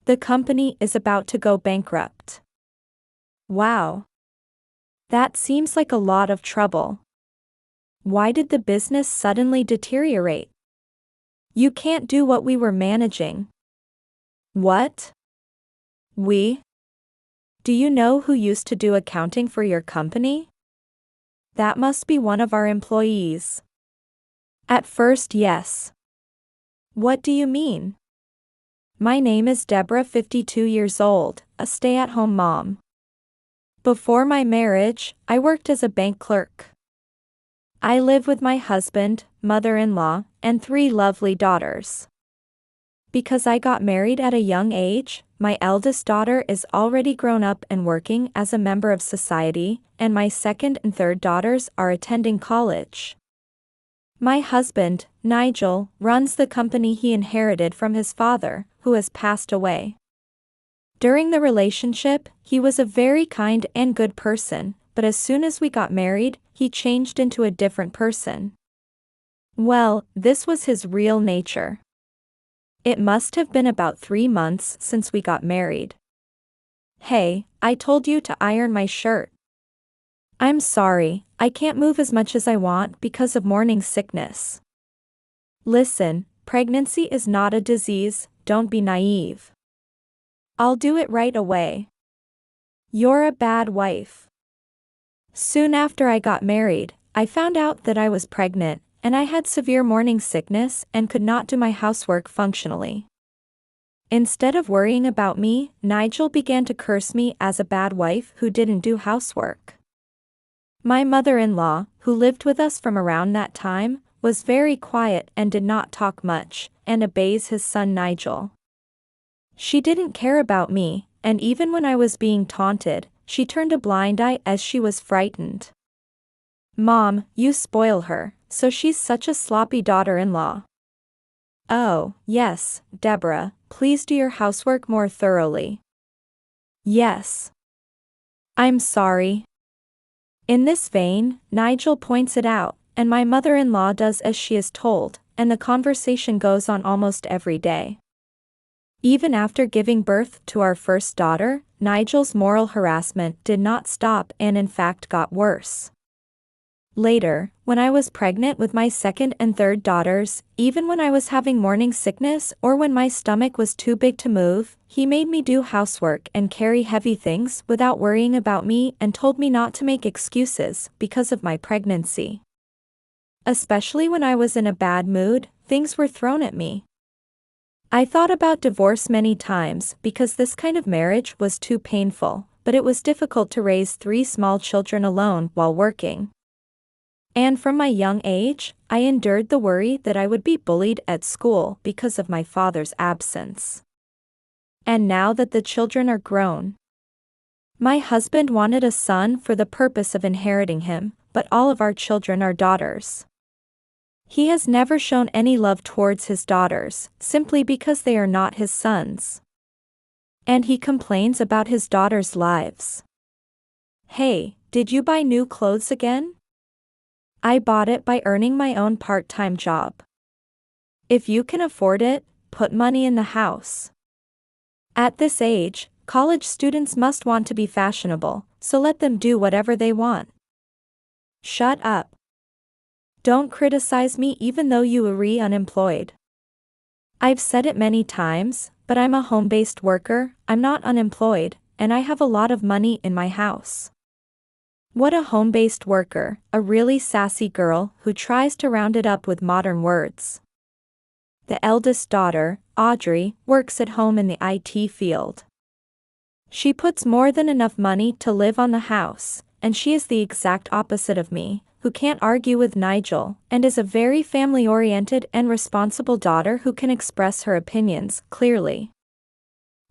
The company is about to go bankrupt. Wow. That seems like a lot of trouble. Why did the business suddenly deteriorate? You can't do what we were managing. What? We? Do you know who used to do accounting for your company? That must be one of our employees. At first, yes. What do you mean? My name is Deborah, 52 years old, a stay-at-home mom. Before my marriage, I worked as a bank clerk. I live with my husband, mother-in-law, and 3 lovely daughters. Because I got married at a young age, my eldest daughter is already grown up and working as a member of society, and my second and third daughters are attending college. My husband, Nigel, runs the company he inherited from his father, who has passed away. During the relationship, he was a very kind and good person, but as soon as we got married, he changed into a different person. Well, this was his real nature. It must have been about 3 months since we got married. Hey, I told you to iron my shirt. I'm sorry, I can't move as much as I want because of morning sickness. Listen, pregnancy is not a disease, don't be naive. I'll do it right away. You're a bad wife. Soon after I got married, I found out that I was pregnant, and I had severe morning sickness and could not do my housework functionally. Instead of worrying about me, Nigel began to curse me as a bad wife who didn't do housework. My mother-in-law, who lived with us from around that time, was very quiet and did not talk much, and obeys his son Nigel. She didn't care about me, and even when I was being taunted, she turned a blind eye as she was frightened. Mom, you spoil her, so she's such a sloppy daughter-in-law. Oh, yes, Deborah, please do your housework more thoroughly. Yes. I'm sorry. In this vein, Nigel points it out, and my mother-in-law does as she is told, and the conversation goes on almost every day. Even after giving birth to our first daughter, Nigel's moral harassment did not stop and in fact got worse. Later, when I was pregnant with my second and third daughters, even when I was having morning sickness or when my stomach was too big to move, he made me do housework and carry heavy things without worrying about me and told me not to make excuses because of my pregnancy. Especially when I was in a bad mood, things were thrown at me. I thought about divorce many times because this kind of marriage was too painful, but it was difficult to raise 3 small children alone while working. And from my young age, I endured the worry that I would be bullied at school because of my father's absence. And now that the children are grown, my husband wanted a son for the purpose of inheriting him, but all of our children are daughters. He has never shown any love towards his daughters, simply because they are not his sons. And he complains about his daughters' lives. Hey, did you buy new clothes again? I bought it by earning my own part-time job. If you can afford it, put money in the house. At this age, college students must want to be fashionable, so let them do whatever they want. Shut up. Don't criticize me even though you are unemployed. I've said it many times, but I'm a home-based worker, I'm not unemployed, and I have a lot of money in my house. What a home-based worker, a really sassy girl who tries to round it up with modern words. The eldest daughter, Audrey, works at home in the IT field. She puts more than enough money to live on the house, and she is the exact opposite of me, who can't argue with Nigel, and is a very family-oriented and responsible daughter who can express her opinions clearly.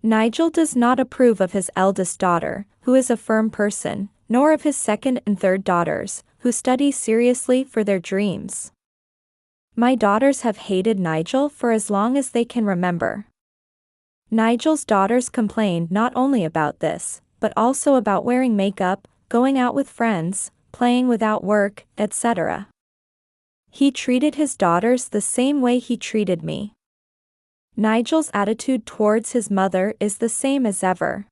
Nigel does not approve of his eldest daughter, who is a firm person, nor of his second and third daughters, who study seriously for their dreams. My daughters have hated Nigel for as long as they can remember. Nigel's daughters complained not only about this, but also about wearing makeup, going out with friends, playing without work, etc. He treated his daughters the same way he treated me. Nigel's attitude towards his mother is the same as ever.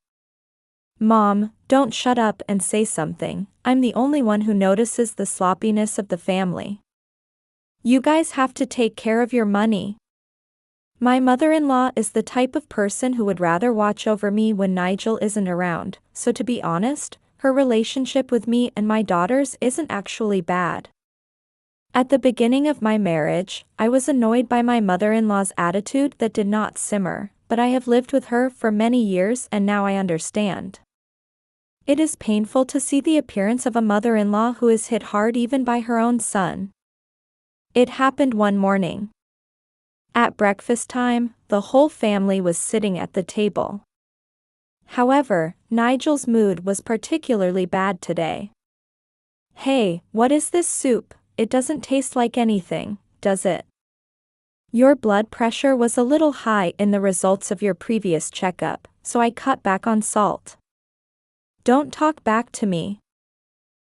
Mom, don't shut up and say something. I'm the only one who notices the sloppiness of the family. You guys have to take care of your money. My mother-in-law is the type of person who would rather watch over me when Nigel isn't around, so to be honest, her relationship with me and my daughters isn't actually bad. At the beginning of my marriage, I was annoyed by my mother-in-law's attitude that did not simmer, but I have lived with her for many years and now I understand. It is painful to see the appearance of a mother-in-law who is hit hard even by her own son. It happened one morning. At breakfast time, the whole family was sitting at the table. However, Nigel's mood was particularly bad today. Hey, what is this soup? It doesn't taste like anything, does it? Your blood pressure was a little high in the results of your previous checkup, so I cut back on salt. Don't talk back to me.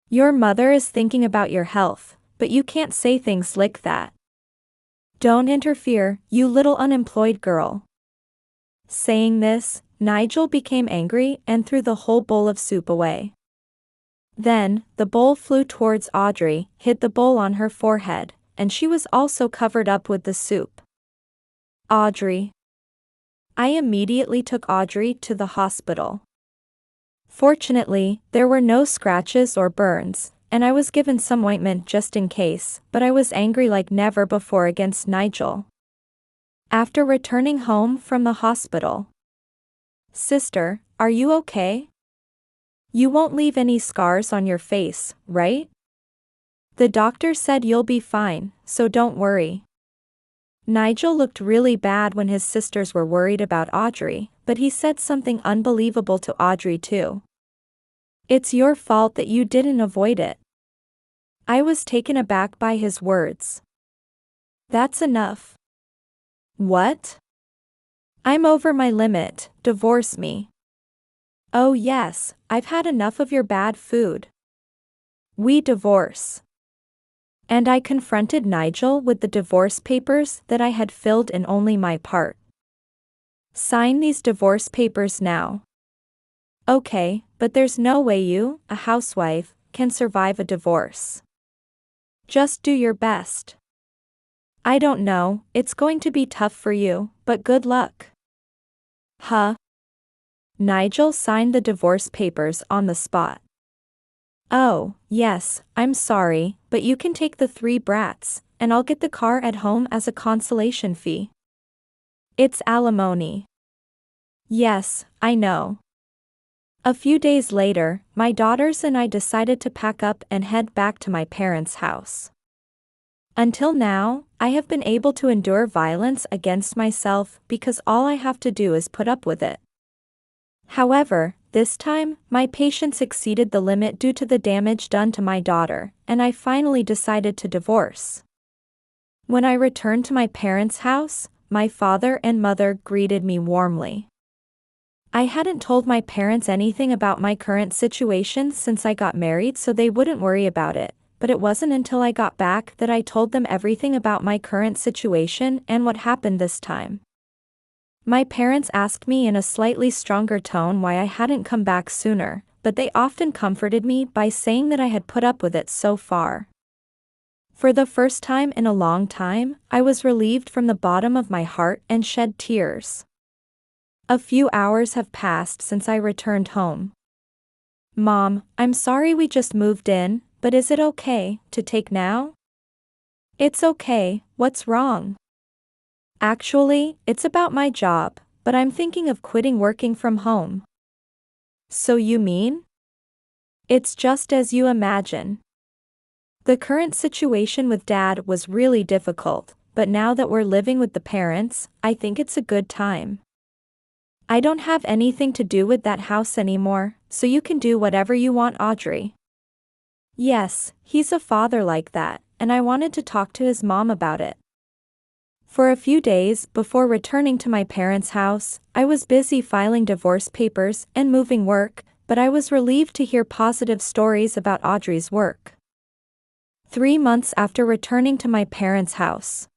Your mother is thinking about your health, but you can't say things like that. Don't interfere, you little unemployed girl. Saying this, Nigel became angry and threw the whole bowl of soup away. Then, the bowl flew towards Audrey, hit the bowl on her forehead, and she was also covered up with the soup. Audrey. I immediately took Audrey to the hospital. Fortunately, there were no scratches or burns, and I was given some ointment just in case, but I was angry like never before against Nigel. After returning home from the hospital. Sister, are you okay? You won't leave any scars on your face, right? The doctor said you'll be fine, so don't worry. Nigel looked really bad when his sisters were worried about Audrey, but he said something unbelievable to Audrey too. It's your fault that you didn't avoid it. I was taken aback by his words. That's enough. What? I'm over my limit, divorce me. Oh yes, I've had enough of your bad food. We divorce. And I confronted Nigel with the divorce papers that I had filled in only my part. Sign these divorce papers now. Okay, but there's no way you, a housewife, can survive a divorce. Just do your best. I don't know, it's going to be tough for you, but good luck. Huh? Nigel signed the divorce papers on the spot. Oh, yes, I'm sorry, but you can take the 3 brats, and I'll get the car at home as a consolation fee. It's alimony. Yes, I know. A few days later, my daughters and I decided to pack up and head back to my parents' house. Until now, I have been able to endure violence against myself because all I have to do is put up with it. However, this time, my patience exceeded the limit due to the damage done to my daughter, and I finally decided to divorce. When I returned to my parents' house, my father and mother greeted me warmly. I hadn't told my parents anything about my current situation since I got married, so they wouldn't worry about it, but it wasn't until I got back that I told them everything about my current situation and what happened this time. My parents asked me in a slightly stronger tone why I hadn't come back sooner, but they often comforted me by saying that I had put up with it so far. For the first time in a long time, I was relieved from the bottom of my heart and shed tears. A few hours have passed since I returned home. Mom, I'm sorry we just moved in, but is it okay to take now? It's okay, what's wrong? Actually, it's about my job, but I'm thinking of quitting working from home. So you mean? It's just as you imagine. The current situation with Dad was really difficult, but now that we're living with the parents, I think it's a good time. I don't have anything to do with that house anymore, so you can do whatever you want, Audrey. Yes, he's a father like that, and I wanted to talk to his mom about it. For a few days before returning to my parents' house, I was busy filing divorce papers and moving work, but I was relieved to hear positive stories about Audrey's work. 3 months after returning to my parents' house,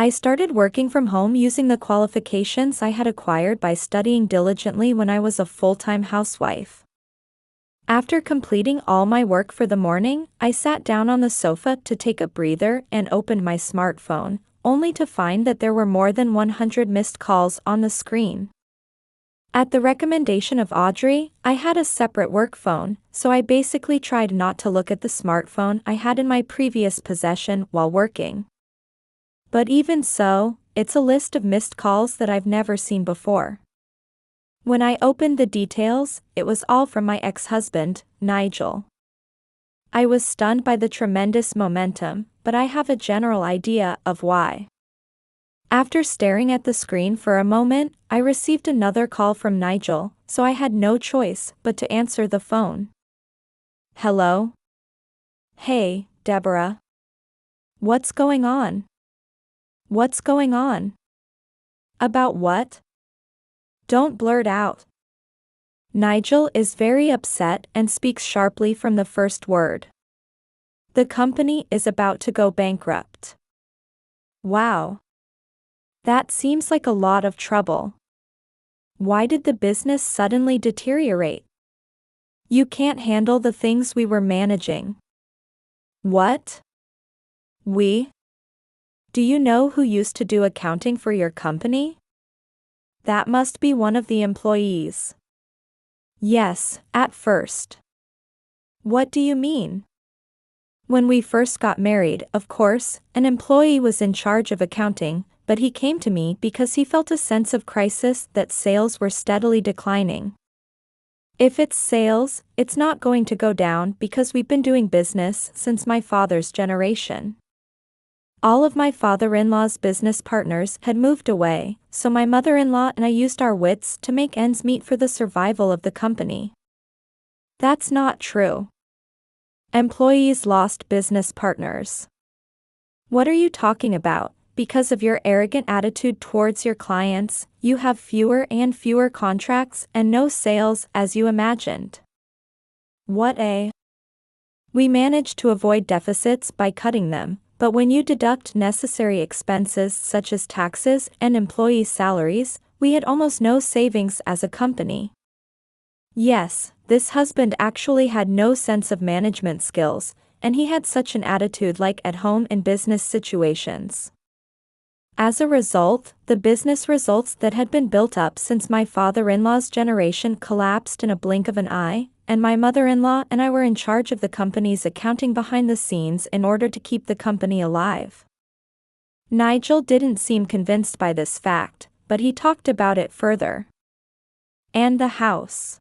I started working from home using the qualifications I had acquired by studying diligently when I was a full-time housewife. After completing all my work for the morning, I sat down on the sofa to take a breather and opened my smartphone, only to find that there were more than 100 missed calls on the screen. At the recommendation of Audrey, I had a separate work phone, so I basically tried not to look at the smartphone I had in my previous possession while working. But even so, it's a list of missed calls that I've never seen before. When I opened the details, it was all from my ex-husband, Nigel. I was stunned by the tremendous momentum, but I have a general idea of why. After staring at the screen for a moment, I received another call from Nigel, so I had no choice but to answer the phone. Hello? Hey, Deborah. What's going on? What's going on? About what? Don't blurt out. Nigel is very upset and speaks sharply from the first word. The company is about to go bankrupt. Wow. That seems like a lot of trouble. Why did the business suddenly deteriorate? You can't handle the things we were managing. What? We? Do you know who used to do accounting for your company? That must be one of the employees. Yes, at first. What do you mean? When we first got married, of course, an employee was in charge of accounting, but he came to me because he felt a sense of crisis that sales were steadily declining. If it's sales, it's not going to go down because we've been doing business since my father's generation. All of my father-in-law's business partners had moved away, so my mother-in-law and I used our wits to make ends meet for the survival of the company. That's not true. Employees lost business partners. What are you talking about? Because of your arrogant attitude towards your clients, you have fewer and fewer contracts and no sales as you imagined. We managed to avoid deficits by cutting them, but when you deduct necessary expenses such as taxes and employee salaries, we had almost no savings as a company. Yes, this husband actually had no sense of management skills, and he had such an attitude like at home in business situations. As a result, the business results that had been built up since my father-in-law's generation collapsed in a blink of an eye, and my mother-in-law and I were in charge of the company's accounting behind the scenes in order to keep the company alive. Nigel didn't seem convinced by this fact, but he talked about it further. And the house.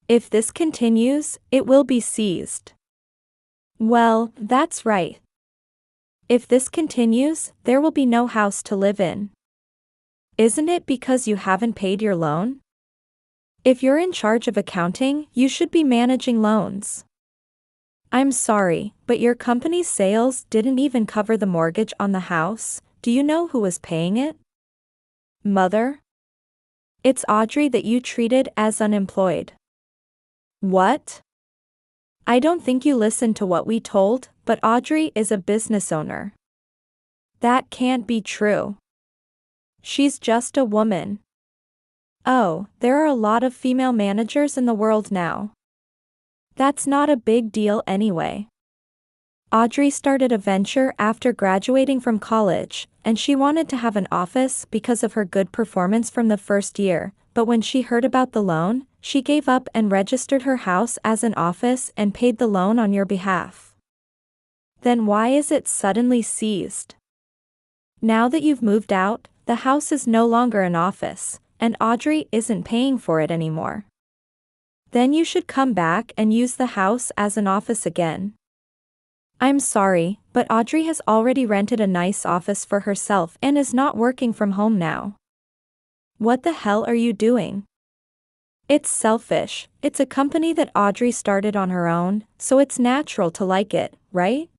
If this continues, it will be seized. Well, that's right. If this continues, there will be no house to live in. Isn't it because you haven't paid your loan? If you're in charge of accounting, you should be managing loans. I'm sorry, but your company's sales didn't even cover the mortgage on the house. Do you know who was paying it? Mother? It's Audrey that you treated as unemployed. What? I don't think you listened to what we told, but Audrey is a business owner. That can't be true. She's just a woman. Oh, there are a lot of female managers in the world now. That's not a big deal anyway. Audrey started a venture after graduating from college, and she wanted to have an office because of her good performance from the first year, but when she heard about the loan, she gave up and registered her house as an office and paid the loan on your behalf. Then why is it suddenly seized? Now that you've moved out, the house is no longer an office, and Audrey isn't paying for it anymore. Then you should come back and use the house as an office again. I'm sorry, but Audrey has already rented a nice office for herself and is not working from home now. What the hell are you doing? It's selfish. It's a company that Audrey started on her own, so it's natural to like it, right?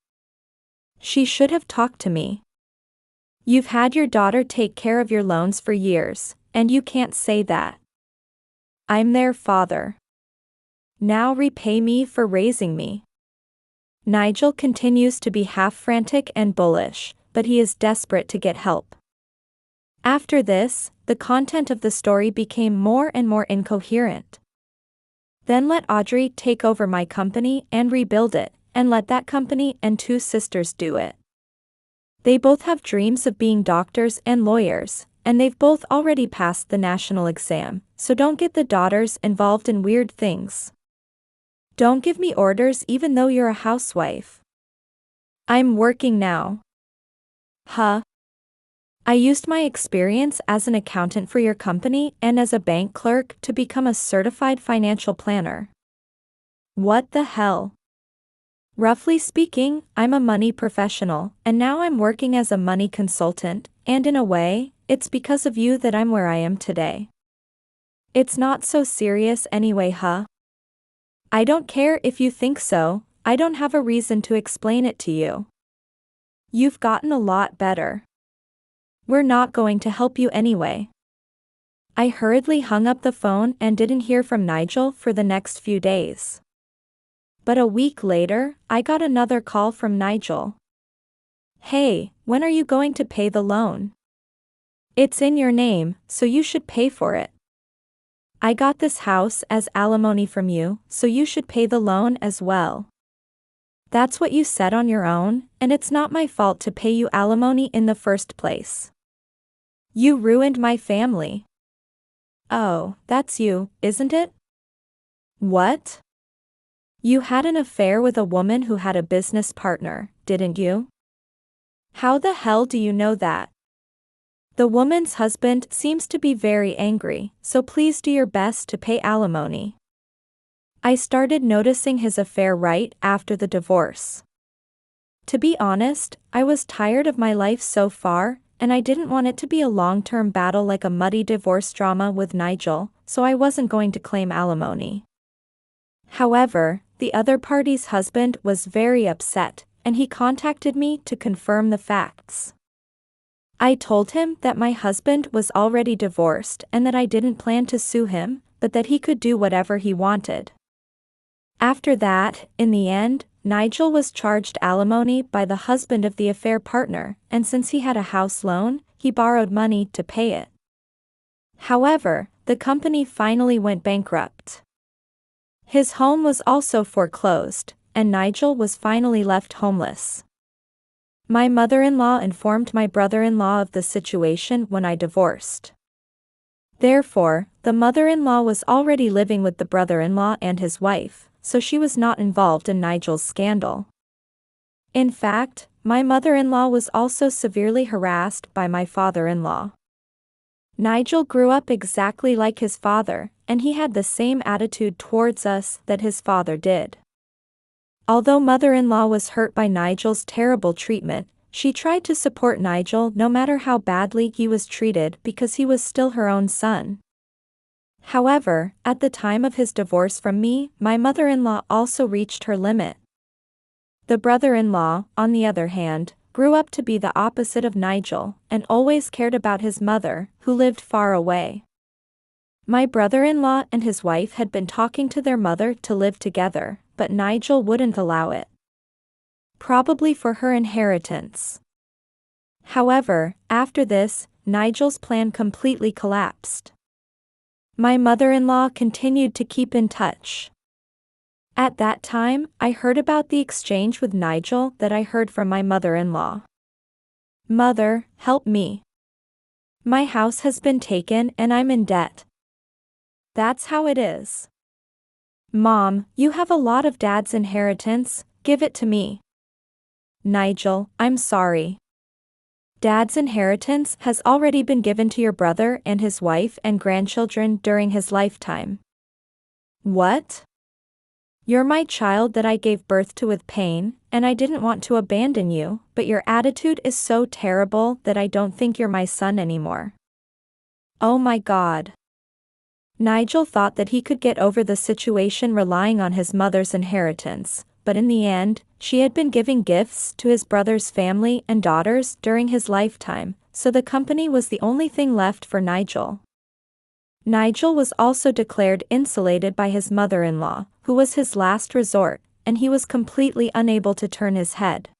She should have talked to me. You've had your daughter take care of your loans for years, and you can't say that. I'm their father. Now repay me for raising me. Nigel continues to be half frantic and bullish, but he is desperate to get help. After this, the content of the story became more and more incoherent. Then let Audrey take over my company and rebuild it, and let that company and 2 sisters do it. They both have dreams of being doctors and lawyers, and they've both already passed the national exam, so don't get the daughters involved in weird things. Don't give me orders even though you're a housewife. I'm working now. Huh? I used my experience as an accountant for your company and as a bank clerk to become a certified financial planner. What the hell? Roughly speaking, I'm a money professional, and now I'm working as a money consultant, and in a way, it's because of you that I'm where I am today. It's not so serious anyway, huh? I don't care if you think so, I don't have a reason to explain it to you. You've gotten a lot better. We're not going to help you anyway. I hurriedly hung up the phone and didn't hear from Nigel for the next few days. But a week later, I got another call from Nigel. Hey, when are you going to pay the loan? It's in your name, so you should pay for it. I got this house as alimony from you, so you should pay the loan as well. That's what you said on your own, and it's not my fault to pay you alimony in the first place. You ruined my family. Oh, that's you, isn't it? What? You had an affair with a woman who had a business partner, didn't you? How the hell do you know that? The woman's husband seems to be very angry, so please do your best to pay alimony. I started noticing his affair right after the divorce. To be honest, I was tired of my life so far, and I didn't want it to be a long-term battle like a muddy divorce drama with Nigel, so I wasn't going to claim alimony. However, the other party's husband was very upset, and he contacted me to confirm the facts. I told him that my husband was already divorced and that I didn't plan to sue him, but that he could do whatever he wanted. After that, in the end, Nigel was charged alimony by the husband of the affair partner, and since he had a house loan, he borrowed money to pay it. However, the company finally went bankrupt. His home was also foreclosed, and Nigel was finally left homeless. My mother-in-law informed my brother-in-law of the situation when I divorced. Therefore, the mother-in-law was already living with the brother-in-law and his wife, so she was not involved in Nigel's scandal. In fact, my mother-in-law was also severely harassed by my father-in-law. Nigel grew up exactly like his father, and he had the same attitude towards us that his father did. Although mother-in-law was hurt by Nigel's terrible treatment, she tried to support Nigel no matter how badly he was treated because he was still her own son. However, at the time of his divorce from me, my mother-in-law also reached her limit. The brother-in-law, on the other hand, grew up to be the opposite of Nigel, and always cared about his mother, who lived far away. My brother-in-law and his wife had been talking to their mother to live together, but Nigel wouldn't allow it. Probably for her inheritance. However, after this, Nigel's plan completely collapsed. My mother-in-law continued to keep in touch. At that time, I heard about the exchange with Nigel that I heard from my mother-in-law. Mother, help me. My house has been taken and I'm in debt. That's how it is. Mom, you have a lot of Dad's inheritance, give it to me. Nigel, I'm sorry. Dad's inheritance has already been given to your brother and his wife and grandchildren during his lifetime. What? You're my child that I gave birth to with pain, and I didn't want to abandon you, but your attitude is so terrible that I don't think you're my son anymore. Oh my God. Nigel thought that he could get over the situation relying on his mother's inheritance, but in the end, she had been giving gifts to his brother's family and daughters during his lifetime, so the company was the only thing left for Nigel. Nigel was also declared insulated by his mother-in-law, who was his last resort, and he was completely unable to turn his head.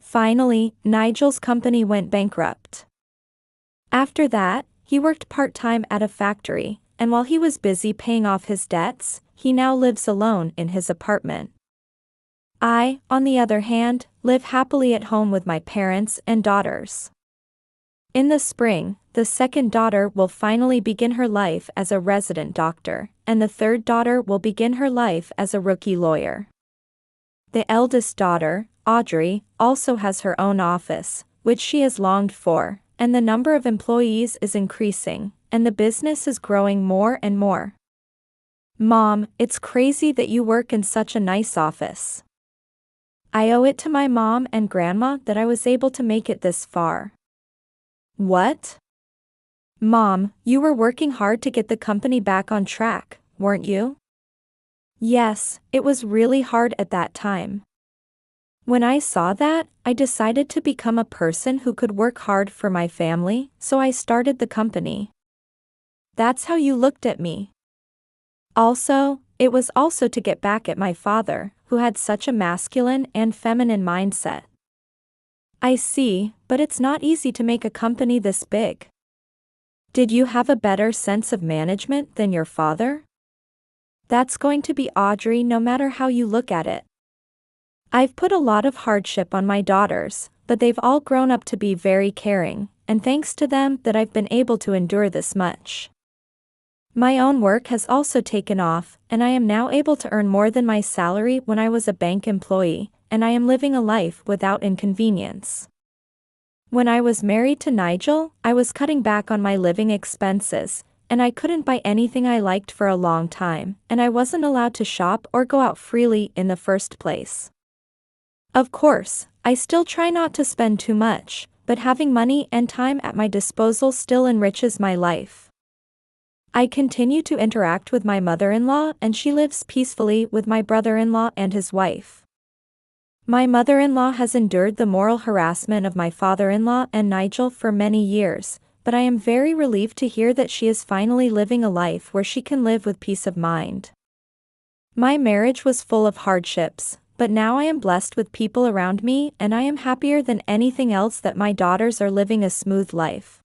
Finally, Nigel's company went bankrupt. After that, he worked part-time at a factory, and while he was busy paying off his debts, he now lives alone in his apartment. I, on the other hand, live happily at home with my parents and daughters. In the spring, the second daughter will finally begin her life as a resident doctor, and the third daughter will begin her life as a rookie lawyer. The eldest daughter, Audrey, also has her own office, which she has longed for, and the number of employees is increasing, and the business is growing more and more. Mom, it's crazy that you work in such a nice office. I owe it to my mom and grandma that I was able to make it this far. What? Mom, you were working hard to get the company back on track, weren't you? Yes, it was really hard at that time. When I saw that, I decided to become a person who could work hard for my family, so I started the company. That's how you looked at me. Also, it was also to get back at my father, who had such a masculine and feminine mindset. I see, but it's not easy to make a company this big. Did you have a better sense of management than your father? That's going to be Audrey no matter how you look at it. I've put a lot of hardship on my daughters, but they've all grown up to be very caring, and thanks to them that I've been able to endure this much. My own work has also taken off, and I am now able to earn more than my salary when I was a bank employee, and I am living a life without inconvenience. When I was married to Nigel, I was cutting back on my living expenses, and I couldn't buy anything I liked for a long time, and I wasn't allowed to shop or go out freely in the first place. Of course, I still try not to spend too much, but having money and time at my disposal still enriches my life. I continue to interact with my mother-in-law, and she lives peacefully with my brother-in-law and his wife. My mother-in-law has endured the moral harassment of my father-in-law and Nigel for many years, but I am very relieved to hear that she is finally living a life where she can live with peace of mind. My marriage was full of hardships, but now I am blessed with people around me, and I am happier than anything else that my daughters are living a smooth life.